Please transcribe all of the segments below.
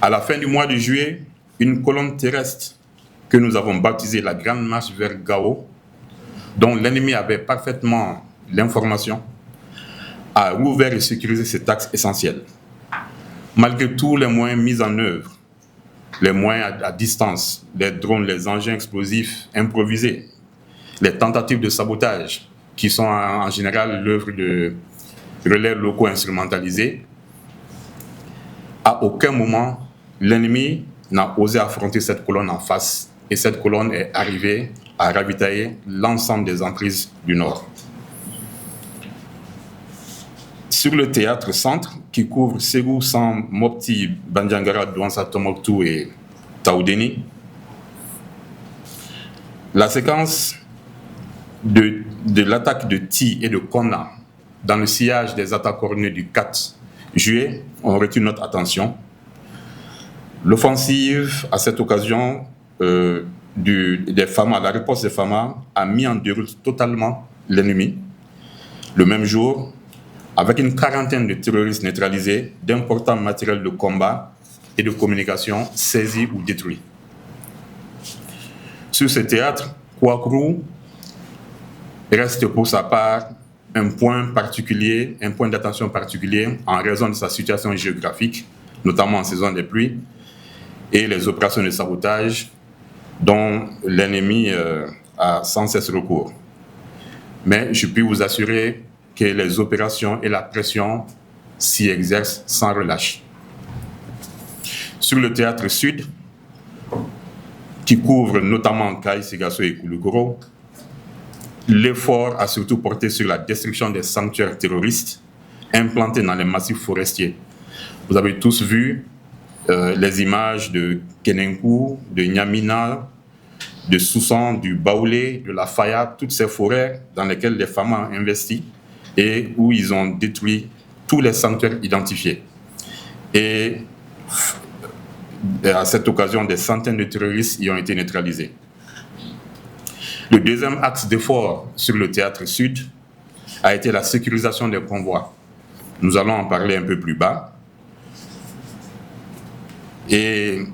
À la fin du mois de juillet, une colonne terrestre que nous avons baptisée la Grande Marche vers Gao, dont l'ennemi avait parfaitement l'information, a rouvert et sécurisé cet axe essentiel. Malgré tous les moyens mis en œuvre, les moyens à distance, les drones, les engins explosifs improvisés, les tentatives de sabotage, qui sont en général l'œuvre de relais locaux instrumentalisés, à aucun moment, l'ennemi n'a osé affronter cette colonne en face, et cette colonne est arrivée à ravitailler l'ensemble des emprises du Nord. Sur le théâtre centre, qui couvre Ségou, Sam, Mopti, Bandiangara, Douansa, Tombouctou et Taoudéni, la séquence de l'attaque de Ti et de Konna dans le sillage des attaques coordonnées du 4 juillet ont retenu notre attention. L'offensive, à cette occasion, des FAMA, la riposte des FAMA a mis en déroute totalement l'ennemi. Le même jour, avec une quarantaine de terroristes neutralisés, d'importants matériels de combat et de communication saisis ou détruits. Sur ce théâtre, Kouakourou reste pour sa part un point particulier, un point d'attention particulier en raison de sa situation géographique, notamment en saison des pluies, et les opérations de sabotage dont l'ennemi a sans cesse recours. Mais je puis vous assurer que les opérations et la pression s'y exercent sans relâche. Sur le théâtre sud, qui couvre notamment Kaï, Ségasso et Koulougoro, l'effort a surtout porté sur la destruction des sanctuaires terroristes implantés dans les massifs forestiers. Vous avez tous vu les images de Kenenkou, de Nyamina, de Soussan, du Baoulé, de la Faya, toutes ces forêts dans lesquelles les femmes ont investi et où ils ont détruit tous les sanctuaires identifiés. Et à cette occasion, des centaines de terroristes y ont été neutralisés. Le deuxième axe d'effort sur le théâtre sud a été la sécurisation des convois. Nous allons en parler un peu plus bas. Et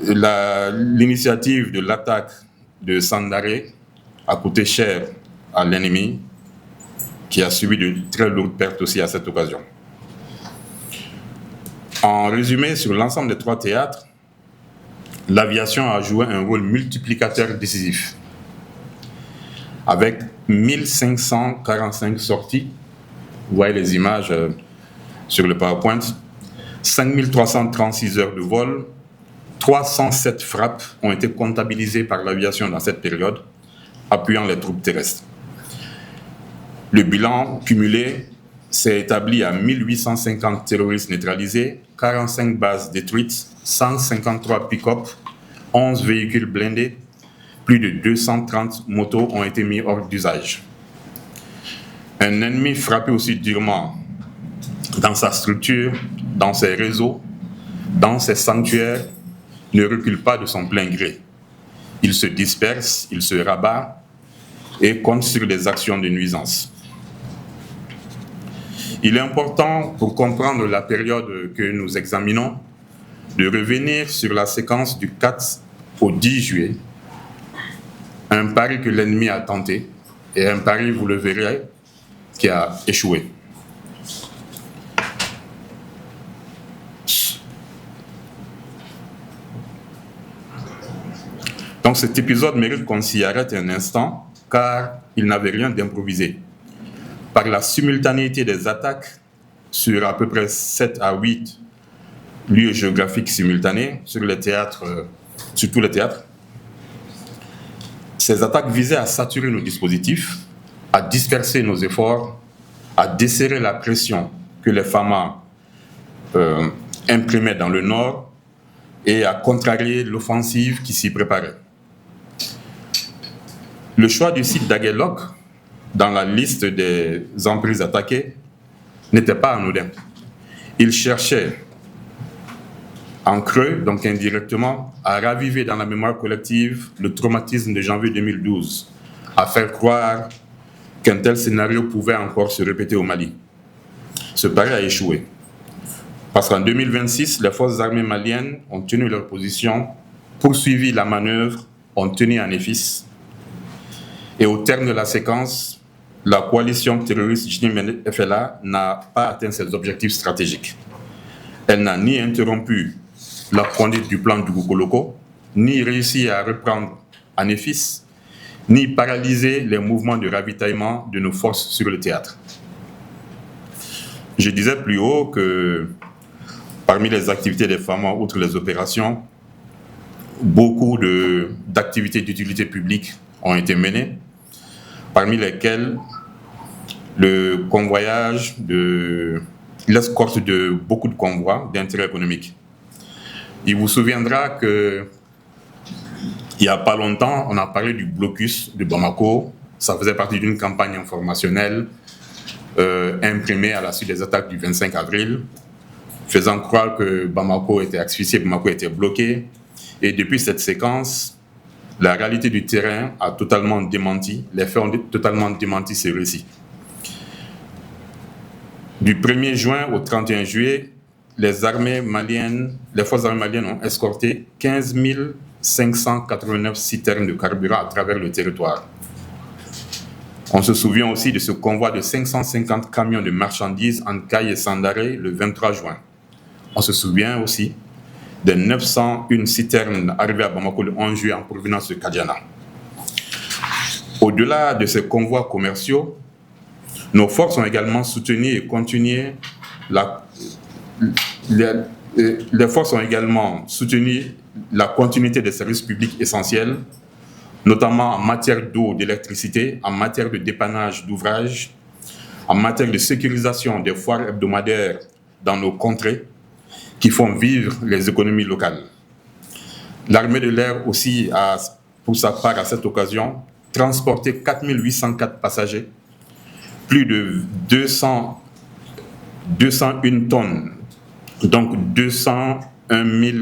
l'initiative de l'attaque de Sandaré a coûté cher à l'ennemi, qui a subi de très lourdes pertes aussi à cette occasion. En résumé, sur l'ensemble des trois théâtres, l'aviation a joué un rôle multiplicateur décisif, avec 1545 sorties, vous voyez les images sur le PowerPoint, 5336 heures de vol, 307 frappes ont été comptabilisées par l'aviation dans cette période, appuyant les troupes terrestres. Le bilan cumulé s'est établi à 1850 terroristes neutralisés, 45 bases détruites, 153 pick-up, 11 véhicules blindés, plus de 230 motos ont été mis hors d'usage. Un ennemi frappé aussi durement dans sa structure, dans ses réseaux, dans ses sanctuaires, ne recule pas de son plein gré. Il se disperse, il se rabat et compte sur des actions de nuisance. Il est important, pour comprendre la période que nous examinons, de revenir sur la séquence du 4 au 10 juillet, un pari que l'ennemi a tenté, et un pari, vous le verrez, qui a échoué. Donc cet épisode mérite qu'on s'y arrête un instant, car il n'avait rien d'improvisé. Par la simultanéité des attaques sur à peu près 7 à 8 lieux géographiques simultanés sur les théâtres, sur tous les théâtres, ces attaques visaient à saturer nos dispositifs, à disperser nos efforts, à desserrer la pression que les FAMA imprimaient dans le Nord et à contrarier l'offensive qui s'y préparait. Le choix du site d'Aguelok dans la liste des emprises attaquées n'était pas anodin. Il cherchait en creux, donc indirectement, à raviver dans la mémoire collective le traumatisme de janvier 2012, à faire croire qu'un tel scénario pouvait encore se répéter au Mali. Ce pari a échoué. Parce qu'en 2026, les forces armées maliennes ont tenu leur position, poursuivi la manœuvre, ont tenu en EFIS. Et au terme de la séquence, la coalition terroriste JNIM-FLA n'a pas atteint ses objectifs stratégiques. Elle n'a ni interrompu la conduite du plan du Gugoloko, ni réussi à reprendre en EFIS, ni paralysé les mouvements de ravitaillement de nos forces sur le théâtre. Je disais plus haut que parmi les activités des FAMA, outre les opérations, beaucoup d'activités d'utilité publique ont été menées, parmi lesquelles le convoyage, l'escorte de beaucoup de convois d'intérêt économique. Il vous souviendra que il n'y a pas longtemps, on a parlé du blocus de Bamako. Ça faisait partie d'une campagne informationnelle imprimée à la suite des attaques du 25 avril, faisant croire que Bamako était asphyxié, Bamako était bloqué. Et depuis cette séquence, la réalité du terrain a totalement démenti, les faits ont totalement démenti ces récits. Du 1er juin au 31 juillet, les forces armées maliennes ont escorté 15 589 citernes de carburant à travers le territoire. On se souvient aussi de ce convoi de 550 camions de marchandises en Caille et Sandaré le 23 juin. On se souvient aussi des 901 citernes arrivées à Bamako le 11 juillet en provenance de Kadjana. Au-delà de ces convois commerciaux, nos forces ont également soutenu et continué les forces ont également soutenu la continuité des services publics essentiels, notamment en matière d'eau, d'électricité, en matière de dépannage d'ouvrages, en matière de sécurisation des foires hebdomadaires dans nos contrées qui font vivre les économies locales. L'armée de l'air aussi a, pour sa part à cette occasion, transporté 4 804 passagers, plus de 201 tonnes, donc 201 000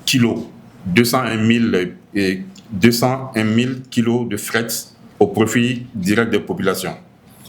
kilos, 201 000 kilos de fret au profit direct des populations.